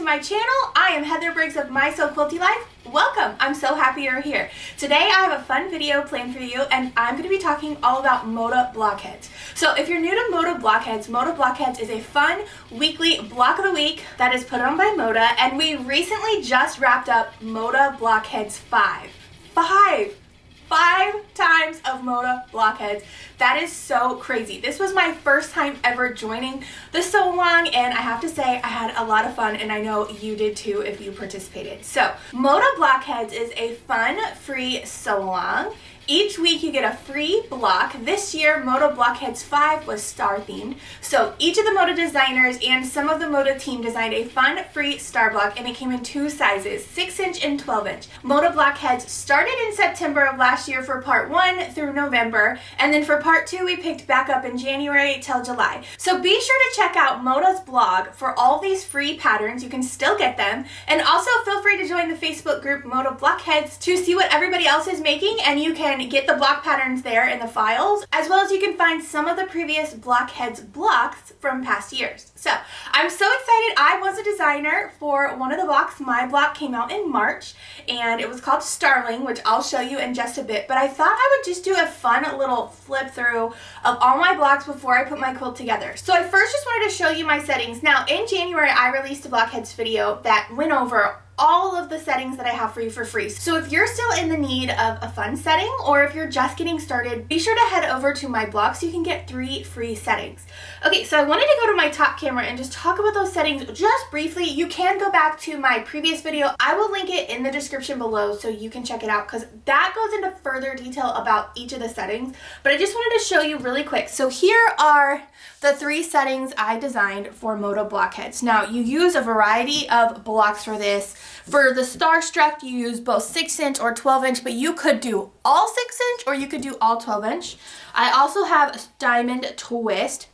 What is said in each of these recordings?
my channel. I am Heather Briggs of My Sew Quilty Life. Welcome! I'm so happy you're here. Today I have a fun video planned for you and I'm going to be talking all about Moda Blockheads. So if you're new to Moda Blockheads is a fun weekly block of the week that is put on by Moda, and we recently just wrapped up Moda Blockheads 5. Five times of Moda Blockheads. That is so crazy. This was my first time ever joining the sew along, and I have to say I had a lot of fun, and I know you did too if you participated. So Moda Blockheads is a fun free sew along. Each week you get a free block. This year Moda Blockheads 5 was star themed. So each of the Moda designers and some of the Moda team designed a fun free star block, and it came in two sizes, 6-inch and 12-inch. Moda Blockheads started in September of last year for part 1 through November, and then for part 2 we picked back up in January till July. So be sure to check out Moda's blog for all these free patterns. You can still get them, and also feel free to join the Facebook group Moda Blockheads to see what everybody else is making, and you can get the block patterns there in the files, as well as you can find some of the previous Blockheads blocks from past years. So I'm so excited. I was a designer for one of the blocks. My block came out in March and it was called Starling, which I'll show you in just a bit, but I thought I would just do a fun little flip through of all my blocks before I put my quilt together. So I first just wanted to show you my settings. Now in January I released a Blockheads video that went over all of the settings that I have for you for free. So if you're still in the need of a fun setting, or if you're just getting started, be sure to head over to my blog so you can get 3 free settings. Okay, so I wanted to go to my top camera and just talk about those settings just briefly. You can go back to my previous video. I will link it in the description below so you can check it out, because that goes into further detail about each of the settings. But I just wanted to show you really quick. So here are the 3 settings I designed for Moda Blockheads. Now you use a variety of blocks for this. For the Starstruck, you use both 6-inch or 12-inch, but you could do all 6-inch or you could do all 12-inch. I also have a Diamond Twist.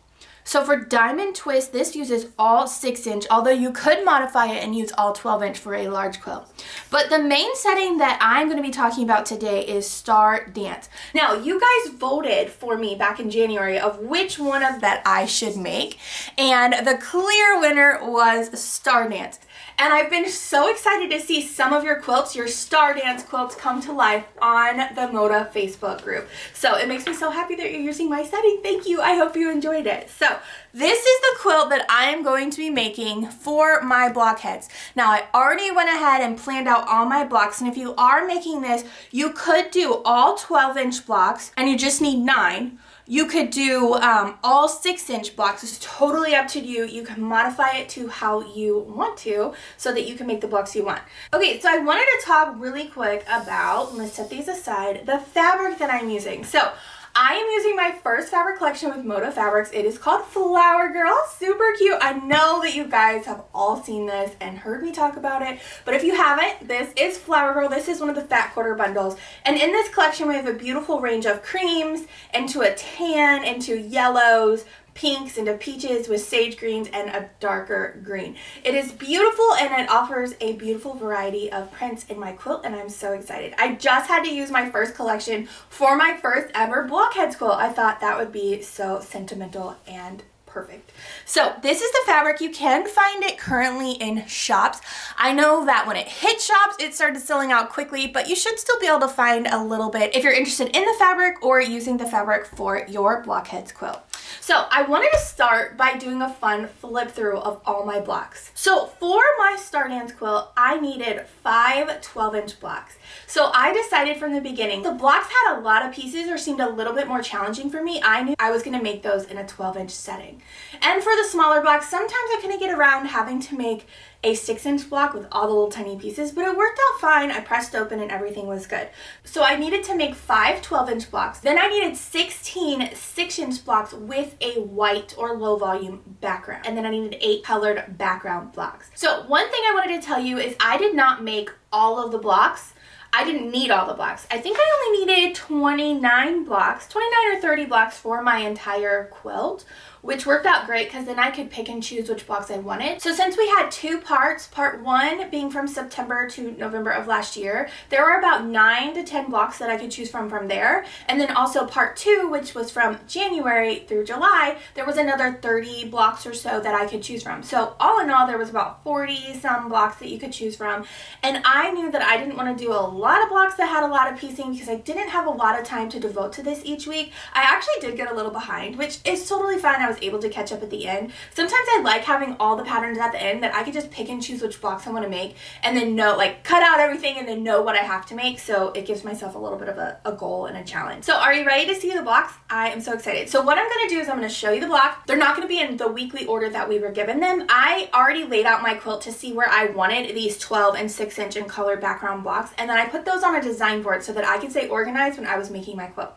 So for Diamond Twist, this uses all 6-inch, although you could modify it and use all 12-inch for a large quilt. But the main setting that I'm going to be talking about today is Star Dance. Now, you guys voted for me back in January of which one of that I should make, and the clear winner was Star Dance. And I've been so excited to see some of your quilts, your Star Dance quilts, come to life on the Moda Facebook group. So it makes me so happy that you're using my setting. Thank you. I hope you enjoyed it. So this is the quilt that I am going to be making for my blockheads. Now I already went ahead and planned out all my blocks, and if you are making this, you could do all 12-inch blocks and you just need 9. You could do all 6-inch blocks. It's totally up to you. You can modify it to how you want to so that you can make the blocks you want. Okay, so I wanted to talk really quick about, let's set these aside, the fabric that I'm using. So I am using my first fabric collection with Moda Fabrics. It is called Flower Girl. Super cute. I know that you guys have all seen this and heard me talk about it, but if you haven't, this is Flower Girl. This is one of the fat quarter bundles. And in this collection, we have a beautiful range of creams into a tan, into yellows, pinks, into peaches with sage greens and a darker green. It is beautiful and it offers a beautiful variety of prints in my quilt, and I'm so excited. I just had to use my first collection for my first ever Blockheads quilt. I thought that would be so sentimental and perfect. So this is the fabric. You can find it currently in shops. I know that when it hit shops, it started selling out quickly, but you should still be able to find a little bit if you're interested in the fabric or using the fabric for your Blockheads quilt. So I wanted to start by doing a fun flip through of all my blocks. So for my Star Dance quilt, I needed 5 12-inch blocks. So I decided from the beginning, the blocks had a lot of pieces or seemed a little bit more challenging for me. I knew I was going to make those in a 12-inch setting. And for the smaller blocks, sometimes I couldn't get around having to make a 6-inch block with all the little tiny pieces, but it worked out fine. I pressed open and everything was good. So I needed to make 5 12-inch blocks. Then I needed 16 6-inch blocks with a white or low volume background. And then I needed 8 colored background blocks. So one thing I wanted to tell you is I did not make all of the blocks. I didn't need all the blocks. I think I only needed 29 blocks, 29 or 30 blocks for my entire quilt, which worked out great because then I could pick and choose which blocks I wanted. So since we had two parts, part one being from September to November of last year, there were about 9 to 10 blocks that I could choose from there. And then also part two, which was from January through July, there was another 30 blocks or so that I could choose from. So all in all, there was about 40 some blocks that you could choose from. And I knew that I didn't want to do a lot of blocks that had a lot of piecing because I didn't have a lot of time to devote to this each week. I actually did get a little behind, which is totally fine. I was able to catch up at the end. Sometimes I like having all the patterns at the end that I could just pick and choose which blocks I want to make and then know, like cut out everything and then know what I have to make. So it gives myself a little bit of a goal and a challenge. So are you ready to see the blocks? I am so excited. So what I'm going to do is I'm going to show you the block. They're not going to be in the weekly order that we were given them. I already laid out my quilt to see where I wanted these 12 and 6-inch and colored background blocks, and then I put those on a design board so that I could stay organized when I was making my quilt.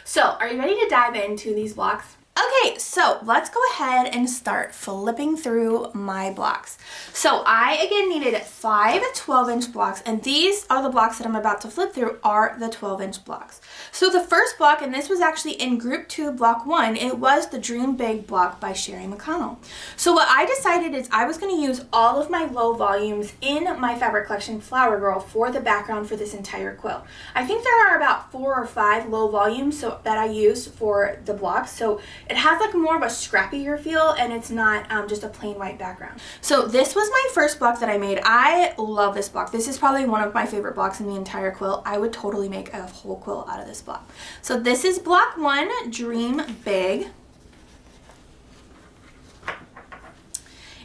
So are you ready to dive into these blocks? Okay, so let's go ahead and start flipping through my blocks. So I again needed 5 12-inch blocks, and these are the blocks that I'm about to flip through are the 12-inch blocks. So the first block, and this was actually in group 2, block 1, it was the Dream Big block by Sherry McConnell. So what I decided is I was going to use all of my low volumes in my fabric collection Flower Girl for the background for this entire quilt. I think there are about 4 or 5 low volumes that I used for the blocks. So it has like more of a scrappier feel, and it's not just a plain white background. So this was my first block that I made. I love this block. This is probably one of my favorite blocks in the entire quilt. I would totally make a whole quilt out of this block. So this is block 1, Dream Big.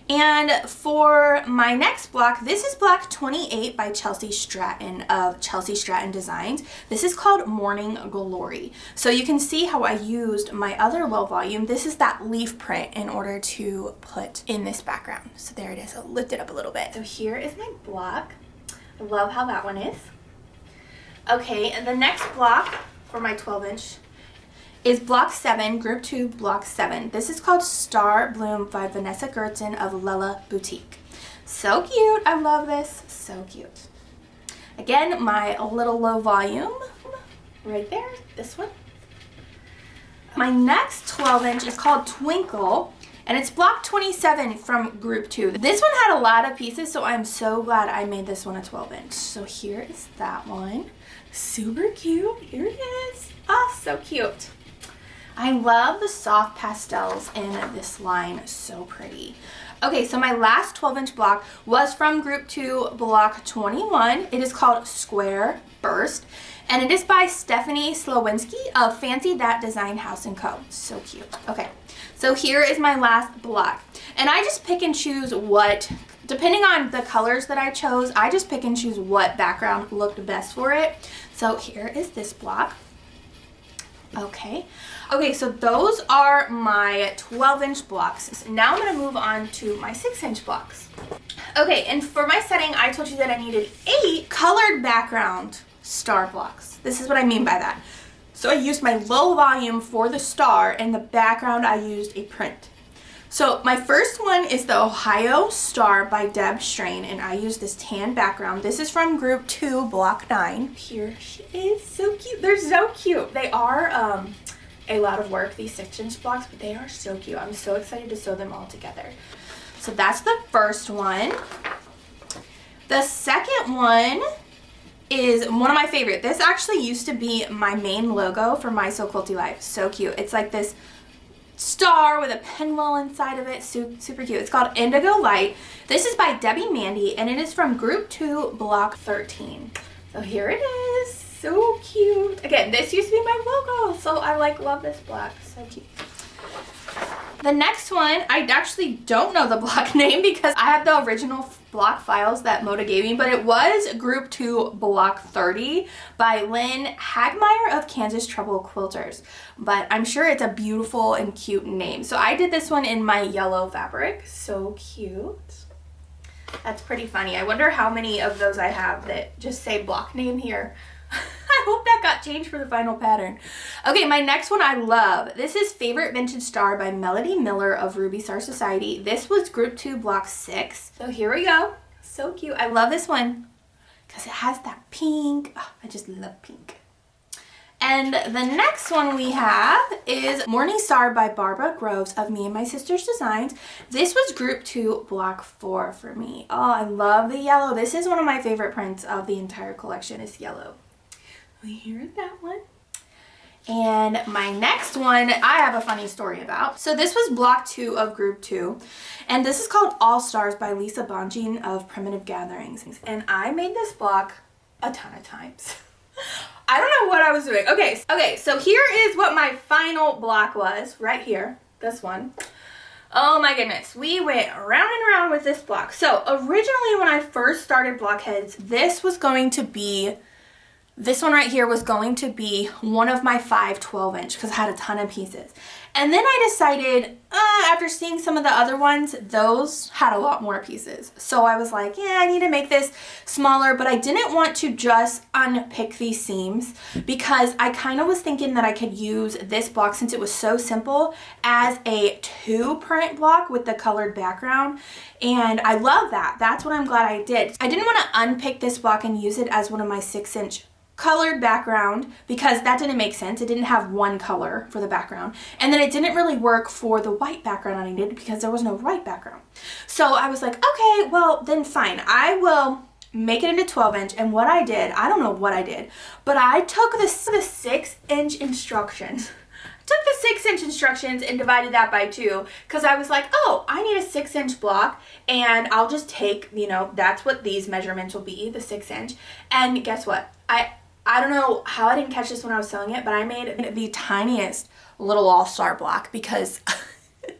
And for my next block, this is block 28 by Chelsea Stratton of Chelsea Stratton Designs. This is called Morning Glory. So you can see how I used my other low volume. This is that leaf print in order to put in this background. So there it is. I'll lift it up a little bit. So here is my block. I love how that one is. Okay, and the next block for my 12-inch is block 7, group 2, block 7. This is called Star Bloom by Vanessa Gertzen of Lella Boutique. So cute. I love this. So cute. Again, my little low volume right there, this one. My next 12-inch is called Twinkle, and it's block 27 from group 2. This one had a lot of pieces, so I'm so glad I made this one a 12-inch. So here is that one. Super cute. Here it is. Oh, so cute. I love the soft pastels in this line, so pretty. Okay, so my last 12-inch block was from group 2, block 21. It is called Square Burst, and it is by Stephanie Slowinski of Fancy That Design House & Co. So cute. Okay, so here is my last block, and I just pick and choose what, depending on the colors that I chose, I just pick and choose what background looked best for it. So here is this block. Okay, so those are my 12-inch blocks. Now I'm going to move on to my 6-inch blocks. Okay, and for my setting, I told you that I needed 8 colored background star blocks. This is what I mean by that. So I used my low volume for the star, and the background I used a print. So my first one is the Ohio Star by Deb Strain, and I use this tan background. This is from group 2, block 9. Here she is, so cute. They're so cute. They are a lot of work, these 6-inch blocks, but they are so cute. I'm so excited to sew them all together. So that's the first one. The second one is one of my favorite. This actually used to be my main logo for My Sew Quilty Life. So cute. It's like this star with a pinwheel inside of it. Super cute. It's called Indigo Light. This is by Debbie Mandy, and it is from group 2, block 13. So here it is. So cute. Again, this used to be my logo, so I love this block. So cute. The next one, I actually don't know the block name because I have the original block files that Moda gave me, but it was group 2, block 30 by Lynn Hagmeyer of Kansas Trouble Quilters. But I'm sure it's a beautiful and cute name. So I did this one in my yellow fabric. So cute. That's pretty funny. I wonder how many of those I have that just say block name here. I hope that got changed for the final pattern. Okay, my next one I love. This is Favorite Vintage Star by Melody Miller of Ruby Star Society. This was group 2, block 6. So here we go. So cute. I love this one because it has that pink. Oh, I just love pink. And the next one we have is Morning Star by Barbara Groves of Me and My Sister's Designs. This was group 2, block 4 for me. Oh, I love the yellow. This is one of my favorite prints of the entire collection is yellow. Here's that one. And my next one, I have a funny story about. So this was block 2 of group 2. And this is called All Stars by Lisa Bonjean of Primitive Gatherings. And I made this block a ton of times. I don't know what I was doing. Okay, so here is what my final block was, right here, this one. Oh my goodness, we went round and round with this block. So originally when I first started Blockheads, this one right here was going to be one of my 5 12-inch because I had a ton of pieces. And then I decided, after seeing some of the other ones, those had a lot more pieces. So I was like, yeah, I need to make this smaller, but I didn't want to just unpick these seams because I kind of was thinking that I could use this block, since it was so simple, as a 2-print block with the colored background. And I love that. That's what I'm glad I did. I didn't want to unpick this block and use it as one of my 6-inch colored background because that didn't make sense. It didn't have one color for the background, and then it didn't really work for the white background I needed because there was no white background. So I was like, okay, well then fine, I will make it into 12-inch. And what I did, I don't know what I did, but I took the 6-inch instructions and divided that by 2 because I was like, oh, I need a 6-inch block and I'll just take, that's what these measurements will be, the 6-inch. And guess what? I don't know how I didn't catch this when I was sewing it, but I made the tiniest little all-star block because I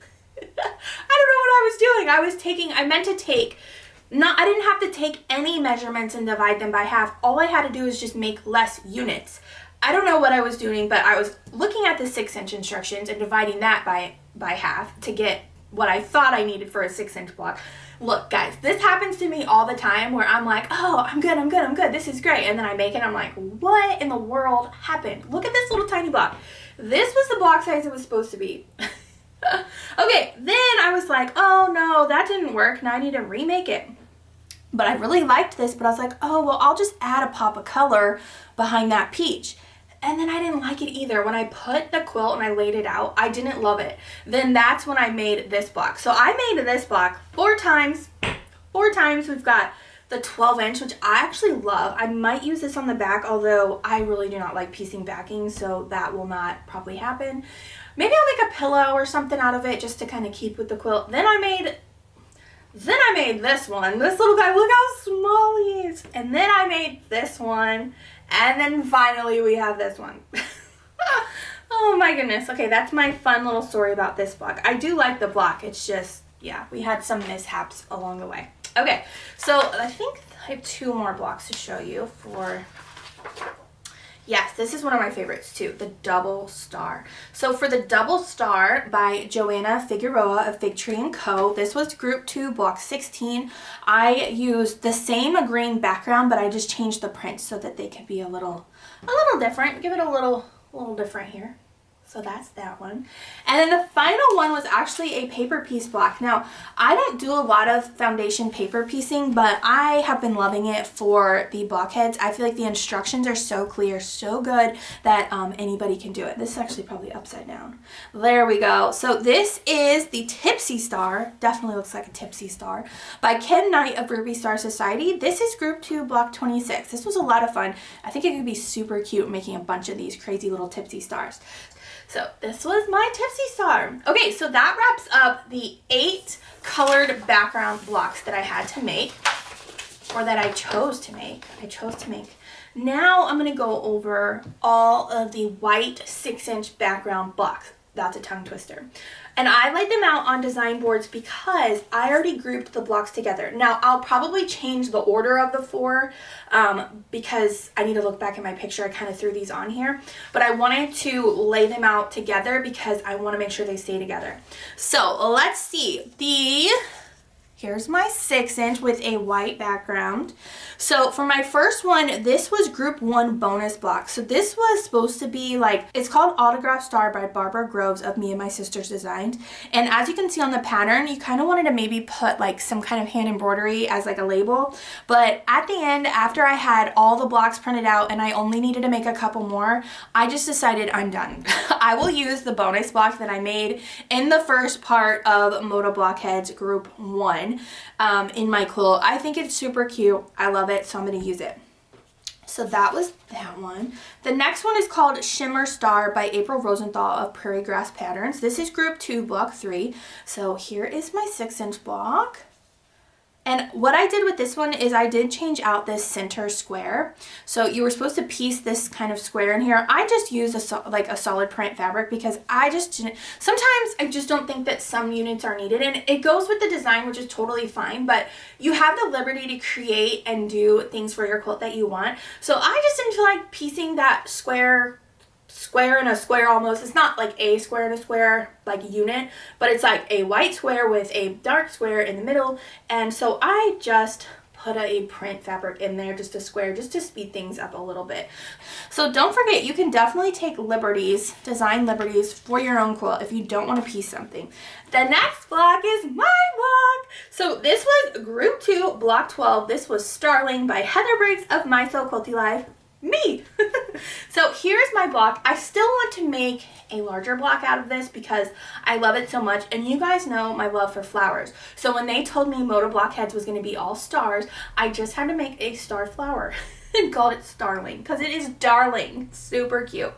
don't know what I was doing. I didn't have to take any measurements and divide them by half. All I had to do is just make less units. I don't know what I was doing, but I was looking at the 6-inch instructions and dividing that by half to get what I thought I needed for a 6-inch block. Look, guys, this happens to me all the time where I'm like, oh, I'm good, this is great. And then I make it, I'm like, what in the world happened? Look at this little tiny block. This was the block size it was supposed to be. Okay, then I was like, oh no, that didn't work. Now I need to remake it. But I really liked this, but I was like, oh, well, I'll just add a pop of color behind that peach. And then I didn't like it either. When I put the quilt and I laid it out, I didn't love it. Then that's when I made this block. So I made this block 4 times. 4 times. We've got the 12-inch, which I actually love. I might use this on the back, although I really do not like piecing backing, so that will not probably happen. Maybe I'll make a pillow or something out of it just to kind of keep with the quilt. Then I made this one. This little guy, look how small he is. And then I made this one. And then finally we have this one. Oh my goodness. Okay, that's my fun little story about this block. I do like the block. It's just, yeah, we had some mishaps along the way. Okay, so I think I have 2 more blocks to show you for... Yes, this is one of my favorites too, the Double Star. So for the Double Star by Joanna Figueroa of Fig Tree & Co., this was group 2, block 16. I used the same green background, but I just changed the print so that they could be a little different. Give it a little different here. So that's that one. And then the final one was actually a paper piece block. Now, I don't do a lot of foundation paper piecing, but I have been loving it for the blockheads. I feel like the instructions are so clear, so good that anybody can do it. This is actually probably upside down. There we go. So this is the Tipsy Star. Definitely looks like a Tipsy Star by Ken Knight of Ruby Star Society. This is group 2, block 26. This was a lot of fun. I think it could be super cute making a bunch of these crazy little Tipsy Stars. So this was my Tipsy Star. Okay, so that wraps up the 8 colored background blocks that I had to make, or that I chose to make. Now I'm going to go over all of the white 6-inch background blocks. That's a tongue twister. And I laid them out on design boards because I already grouped the blocks together. Now, I'll probably change the order of the 4 because I need to look back at my picture. I kind of threw these on here. But I wanted to lay them out together because I want to make sure they stay together. So, let's see. Here's my 6" with a white background. So for my first one, this was group 1 bonus block. So this was supposed to be like, it's called Autograph Star by Barbara Groves of Me and My Sisters Designs. And as you can see on the pattern, you kind of wanted to maybe put like some kind of hand embroidery as like a label. But at the end, after I had all the blocks printed out and I only needed to make a couple more, I just decided I'm done. I will use the bonus block that I made in the first part of Moda Blockheads group 1. In my quilt. I think it's super cute. I love it, so I'm going to use it. So that was that one. The next one is called Shimmer Star by April Rosenthal of Prairie Grass Patterns. This is group 2, block 3. So here is my 6" block. And what I did with this one is I did change out this center square. So you were supposed to piece this kind of square in here. I just used a solid print fabric because I just didn't, sometimes I just don't think that some units are needed. And it goes with the design, which is totally fine, but you have the liberty to create and do things for your quilt that you want. So I just didn't feel like piecing that square in a square almost. It's not like a square in a square like unit, but it's like a white square with a dark square in the middle. And so I just put a print fabric in there, just a square, just to speed things up a little bit. So don't forget, you can definitely take liberties, design liberties for your own quilt if you don't want to piece something. The next block is my block. So this was group 2, block 12. This was Starling by Heather Briggs of Sew Quilty Life. Me. So here's my block. I still want to make a larger block out of this because I love it so much, and you guys know my love for flowers. So when they told me Moda Blockheads was going to be all stars, I just had to make a star flower and called it Starling because it is darling. Super cute.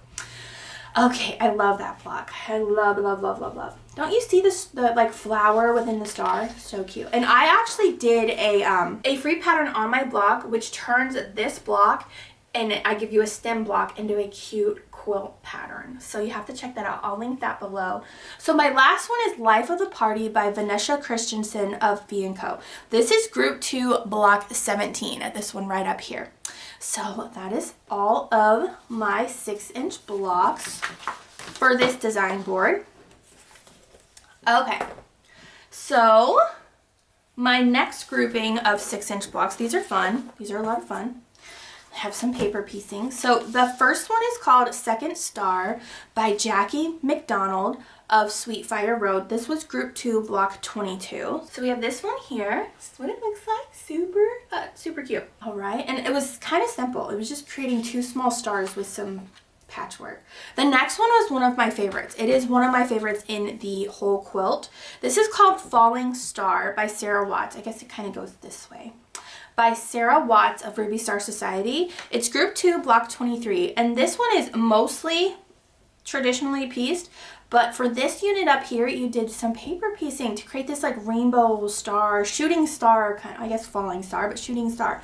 Okay, I love that block. I love, love, love, love, love. Don't you see this, the like flower within the star? So cute. And I actually did a free pattern on my block which turns this block, and I give you a stem block, into a cute quilt pattern. So you have to check that out. I'll link that below. So my last one is Life of the Party by Vanessa Christensen of B&Co. This is group 2, block 17. This one right up here. So that is all of my 6" blocks for this design board. Okay. So my next grouping of 6" blocks, these are fun. These are a lot of fun. Have some paper piecing. So the first one is called Second Star by Jackie McDonald of Sweet Fire Road. This was group 2, block 22. So we have this one here. This is what it looks like. Super cute. All right, and it was kind of simple. It was just creating 2 small stars with some patchwork. The next one was one of my favorites. It is one of my favorites in the whole quilt. This is called Falling Star by Sarah Watts. I guess it kind of goes this way. By Sarah Watts of Ruby Star Society. It's group 2, block 23, and this one is mostly traditionally pieced, but for this unit up here, you did some paper piecing to create this like rainbow star, shooting star, kind of, I guess falling star, but shooting star.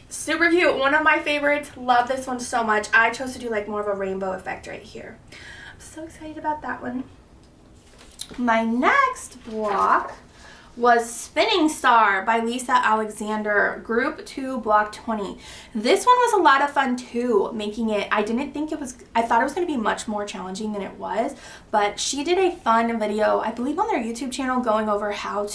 Super cute, one of my favorites. Love this one so much. I chose to do like more of a rainbow effect right here. I'm so excited about that one. My next block was Spinning Star by Lisa Alexander, group 2, block 20. This one was a lot of fun too, making it. I didn't think it was, I thought it was going to be much more challenging than it was, but she did a fun video, I believe on their YouTube channel, going over how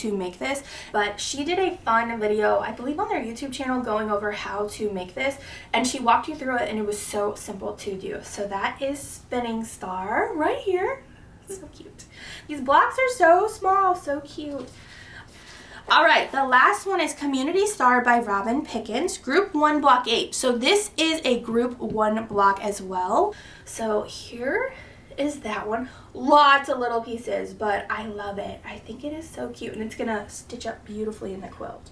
to make this, and she walked you through it, and it was so simple to do. So that is Spinning Star right here. So cute. These blocks are so small, so cute. All right, the last one is Community Star by Robin Pickens, group 1, block 8. So this is a group 1 block as well. So here is that one. Lots of little pieces, but I love it. I think it is so cute, and it's gonna stitch up beautifully in the quilt.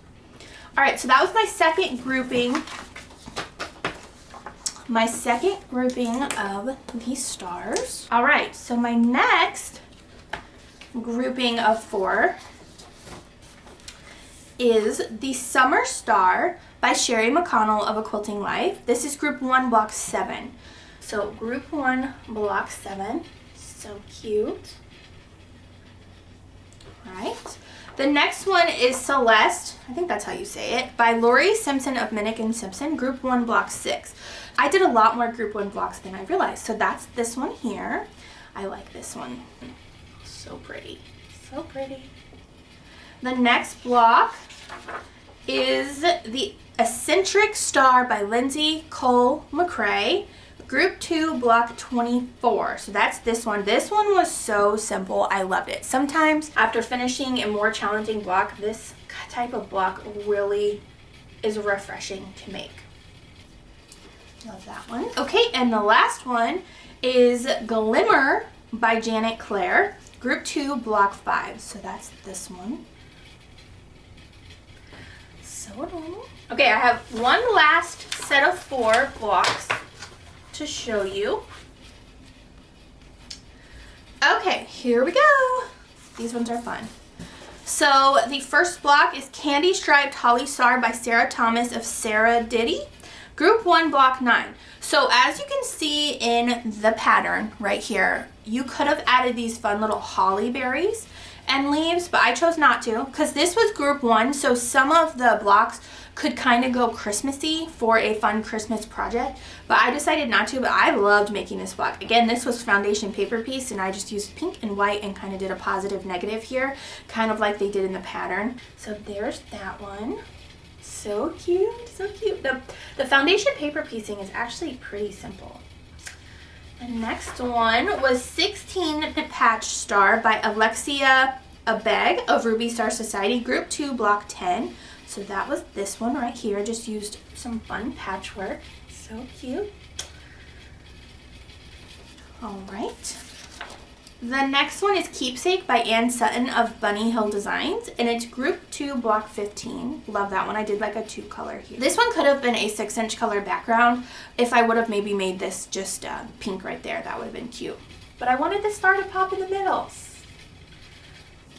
All right, so that was my second grouping. Of these stars. All right, so my next grouping of 4 is the Summer Star by Sherry McConnell of A Quilting Life. This is group 1, block 7. So group 1, block 7. So cute. All right. The next one is Celeste, I think that's how you say it, by Lori Simpson of Minnick & Simpson, group 1, block 6. I did a lot more group 1 blocks than I realized. So that's this one here. I like this one. So pretty. So pretty. The next block is the Eccentric Star by Lindsay Cole McCrae, Group 2, Block 24. So that's this one. This one was so simple. I loved it. Sometimes after finishing a more challenging block, this type of block really is refreshing to make. Love that one. Okay, and the last one is Glimmer by Janet Claire, Group 2, Block 5. So that's this one. So adorable. Okay, I have one last set of 4 blocks to show you. Okay, here we go. These ones are fun. So the first block is Candy Striped Holly Star by Sarah Thomas of Sarah Diddy, Group 1, Block 9. So as you can see in the pattern right here, you could have added these fun little holly berries and leaves, but I chose not to because this was Group 1, so some of the blocks could kind of go Christmassy for a fun Christmas project, but I decided not to. But I loved making this block. Again, this was foundation paper piece, and I just used pink and white and kind of did a positive negative here, kind of like they did in the pattern. So there's that one. So cute, so cute. The foundation paper piecing is actually pretty simple. The next one was 16 Patch Star by Alexia Abeg of Ruby Star Society, Group 2, Block 10. So that was this one right here. Just used some fun patchwork. So cute. All right. The next one is Keepsake by Ann Sutton of Bunny Hill Designs, and it's Group 2, Block 15. Love that one. I did like a 2 color here. This one could have been a 6-inch color background if I would have maybe made this just pink right there. That would have been cute. But I wanted the star to pop in the middle.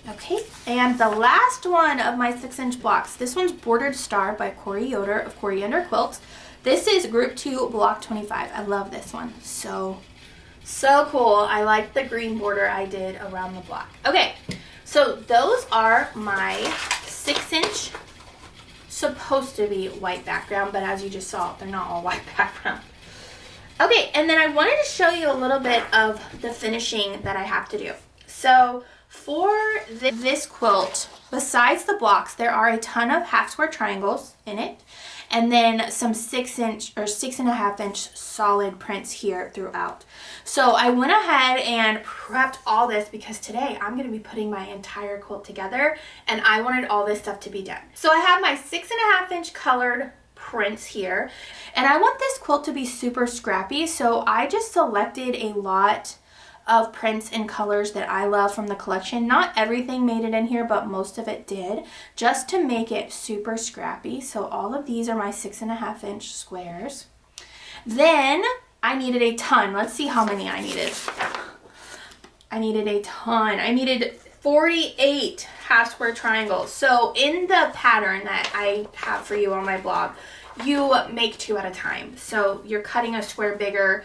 Okay, and the last one of my 6-inch blocks. This one's Bordered Star by Corey Yoder of Coriander Quilts. This is Group 2, Block 25. I love this one. So cool. I like the green border I did around the block. Okay, so those are my 6-inch, supposed to be white background, but as you just saw, they're not all white background. Okay, and then I wanted to show you a little bit of the finishing that I have to do. So for this quilt, besides the blocks, there are a ton of half square triangles in it, and then some 6-inch or 6.5-inch solid prints here throughout. So I went ahead and prepped all this because today I'm going to be putting my entire quilt together, and I wanted all this stuff to be done. So I have my 6.5-inch colored prints here, and I want this quilt to be super scrappy, so I just selected a lot of prints and colors that I love from the collection. Not everything made it in here, but most of it did, just to make it super scrappy. So all of these are my 6.5-inch squares. Then I needed a ton. Let's see how many I needed. I needed a ton. I needed 48 half square triangles. So in the pattern that I have for you on my blog, you make 2 at a time. So you're cutting a square bigger,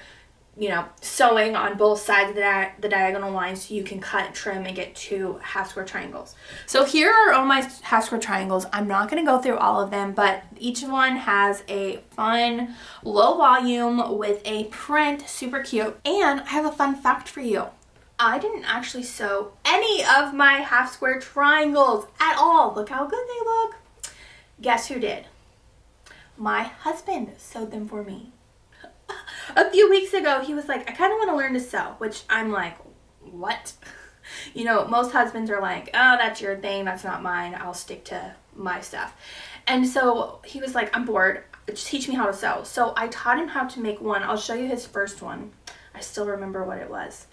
you know, sewing on both sides of the diagonal line so you can cut, trim, and get 2 half square triangles. So here are all my half square triangles. I'm not going to go through all of them, but each one has a fun low volume with a print, super cute. And I have a fun fact for you. I didn't actually sew any of my half square triangles at all. Look how good they look. Guess who did? My husband sewed them for me. A few weeks ago, he was like, I kind of want to learn to sew, which I'm like, what? You know, most husbands are like, oh, that's your thing, that's not mine, I'll stick to my stuff. And so he was like, I'm bored, just teach me how to sew. So I taught him how to make one. I'll show you his first one. I still remember what it was.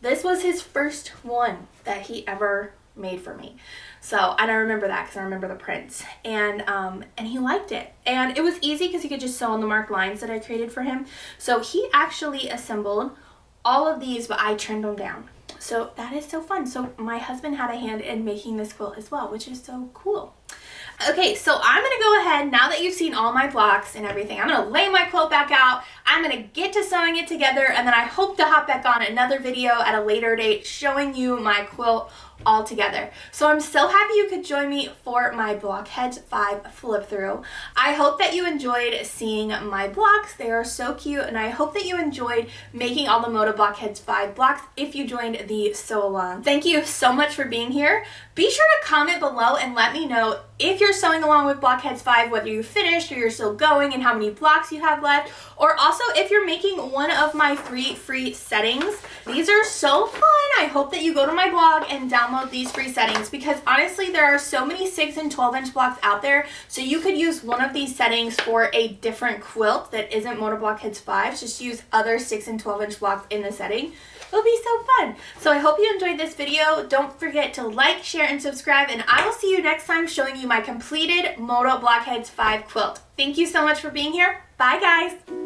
This was his first one that he ever made for me. So, and I remember that because I remember the prints, and he liked it, and it was easy because he could just sew on the marked lines that I created for him. So he actually assembled all of these, but I trimmed them down. So that is so fun. So my husband had a hand in making this quilt as well, which is so cool. Okay, so I'm going to go ahead, now that you've seen all my blocks and everything, I'm going to lay my quilt back out, I'm going to get to sewing it together, and then I hope to hop back on another video at a later date showing you my quilt all together. So I'm so happy you could join me for my Blockheads 5 flip through. I hope that you enjoyed seeing my blocks. They are so cute, and I hope that you enjoyed making all the Moda Blockheads 5 blocks if you joined the sew along. Thank you so much for being here. Be sure to comment below and let me know if you're sewing along with Blockheads 5, whether you finished or you're still going and how many blocks you have left, or also if you're making one of my 3 free settings. These are so fun. I hope that you go to my blog and download these free settings because honestly there are so many 6 and 12 inch blocks out there, so you could use one of these settings for a different quilt that isn't Moda Blockheads 5. Just use other 6 and 12 inch blocks in the setting. It'll be so fun. So I hope you enjoyed this video. Don't forget to like, share, and subscribe, and I will see you next time showing you my completed Moda Blockheads 5 quilt. Thank you so much for being here. Bye guys.